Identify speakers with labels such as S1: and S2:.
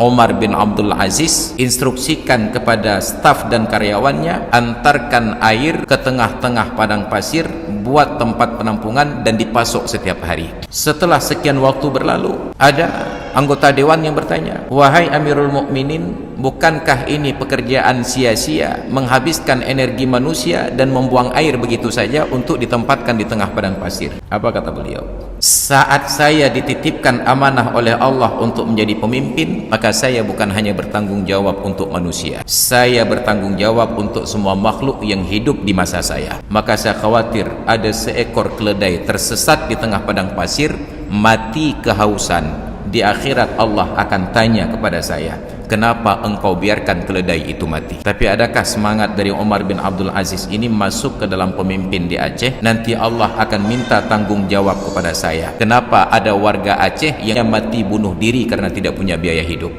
S1: Umar bin Abdul Aziz instruksikan kepada staf dan karyawannya, antarkan air ke tengah-tengah padang pasir, buat tempat penampungan dan dipasok setiap hari. Setelah sekian waktu berlalu, ada anggota dewan yang bertanya, wahai Amirul Mukminin, bukankah ini pekerjaan sia-sia, menghabiskan energi manusia dan membuang air begitu saja untuk ditempatkan di tengah padang pasir? Apa kata beliau? Saat saya dititipkan amanah oleh Allah untuk menjadi pemimpin, maka saya bukan hanya bertanggung jawab untuk manusia, saya bertanggung jawab untuk semua makhluk yang hidup di masa saya. Maka saya khawatir ada seekor keledai tersesat di tengah padang pasir, mati kehausan. Di akhirat Allah akan tanya kepada saya, kenapa engkau biarkan keledai itu mati? Tapi adakah semangat dari Umar bin Abdul Aziz ini masuk ke dalam pemimpin di Aceh? Nanti Allah akan minta tanggung jawab kepada saya, kenapa ada warga Aceh yang mati bunuh diri karena tidak punya biaya hidup?